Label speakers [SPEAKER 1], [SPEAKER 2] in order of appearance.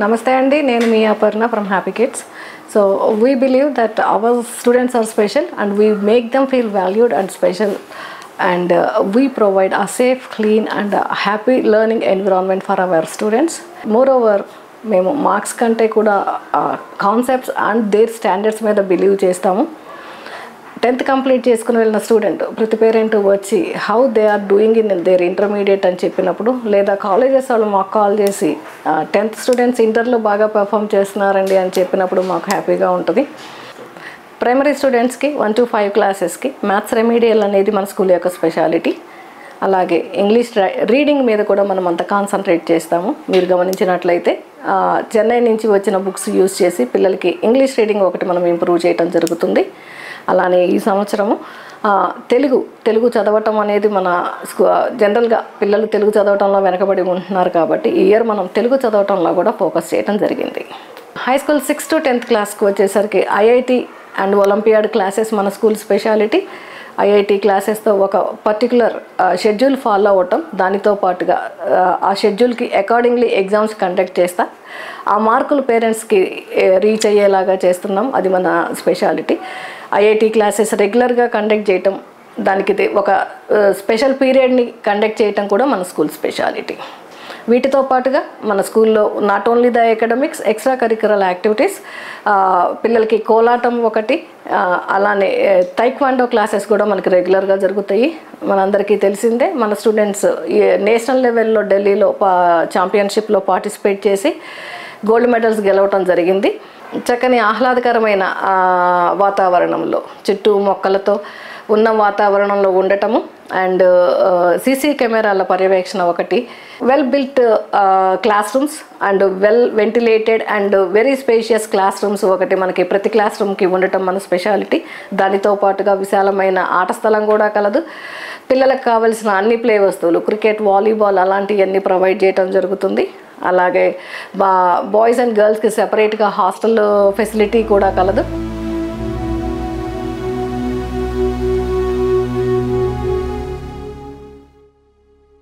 [SPEAKER 1] Namaste Andy, నేను మీ Aparna from Happy Kids. So we believe that our students are special and we make them feel valued and special, and we provide a safe, clean and happy learning environment for our students. Moreover, మేము marks కంటే కూడా concepts and their standards మీద believe చేస్తాము. 10th complete చేసుకుని వెళ్ళిన student ప్రతి parent వచ్చి how they are doing in their intermediate అని చెప్పినప్పుడు, లేదా కాలేజెస్ వాళ్ళు మాకు కాల్ చేసి 10th స్టూడెంట్స్ ఇంటర్లో బాగా పెర్ఫామ్ చేస్తున్నారండి అని చెప్పినప్పుడు మాకు హ్యాపీగా ఉంటుంది. ప్రైమరీ స్టూడెంట్స్కి 1 to 5 క్లాసెస్కి మ్యాథ్స్ రెమీడియల్ అనేది మన స్కూల్ యొక్క స్పెషాలిటీ. అలాగే ఇంగ్లీష్ రీడింగ్ మీద కూడా మనం అంత కాన్సన్ట్రేట్ చేస్తాము. మీరు గమనించినట్లయితే చెన్నై నుంచి వచ్చిన బుక్స్ యూజ్ చేసి పిల్లలకి ఇంగ్లీష్ రీడింగ్ ఒకటి మనం ఇంప్రూవ్ చేయడం జరుగుతుంది. అలానే ఈ సంవత్సరము తెలుగు చదవటం అనేది మన జనరల్గా పిల్లలు తెలుగు చదవటంలో వెనకబడి ఉంటున్నారు కాబట్టి ఈ ఇయర్ మనం తెలుగు చదవటంలో కూడా ఫోకస్ చేయడం జరిగింది. హై స్కూల్ 6 to 10th క్లాస్కి వచ్చేసరికి ఐఐటి అండ్ ఒలింపియాడ్ క్లాసెస్ మన స్కూల్ స్పెషాలిటీ. ఐఐటి క్లాసెస్తో ఒక పర్టికులర్ షెడ్యూల్ ఫాలో అవ్వటం, దానితో పాటుగా ఆ షెడ్యూల్కి అకార్డింగ్లీ ఎగ్జామ్స్ కండక్ట్ చేస్తా ఆ మార్కులు పేరెంట్స్కి రీచ్ అయ్యేలాగా చేస్తున్నాం. అది మన స్పెషాలిటీ. ఐఐటి క్లాసెస్ రెగ్యులర్గా కండక్ట్ చేయటం, దానికి ఒక స్పెషల్ పీరియడ్ని కండక్ట్ చేయటం కూడా మన స్కూల్ స్పెషాలిటీ. వీటితో పాటుగా మన స్కూల్లో not only the academics, extra curricular activities, పిల్లలకి కోలాటం ఒకటి, అలానే టైక్వాండో క్లాసెస్ కూడా మనకి రెగ్యులర్గా జరుగుతాయి. మనందరికీ తెలిసిందే మన స్టూడెంట్స్ నేషనల్ లెవెల్లో ఢిల్లీలో ఛాంపియన్షిప్లో పార్టిసిపేట్ చేసి గోల్డ్ మెడల్స్ గెలవటం జరిగింది. చక్కని ఆహ్లాదకరమైన వాతావరణంలో చుట్టూ మొక్కలతో ఉన్న వాతావరణంలో ఉండటము అండ్ సీసీ కెమెరాల పర్యవేక్షణ ఒకటి, well built class rooms and well ventilated and very spacious class rooms ఒకటి మనకి ప్రతి క్లాస్ రూమ్కి ఉండటం మన స్పెషాలిటీ. దానితో పాటుగా విశాలమైన ఆట స్థలం కూడా కలదు. పిల్లలకు కావలసిన అన్ని ప్లే వస్తువులు, క్రికెట్, వాలీబాల్ అలాంటివన్నీ ప్రొవైడ్ చేయడం జరుగుతుంది. అలాగే బాయ్స్ అండ్ గర్ల్స్కి సెపరేట్గా హాస్టల్ ఫెసిలిటీ కూడా కలదు.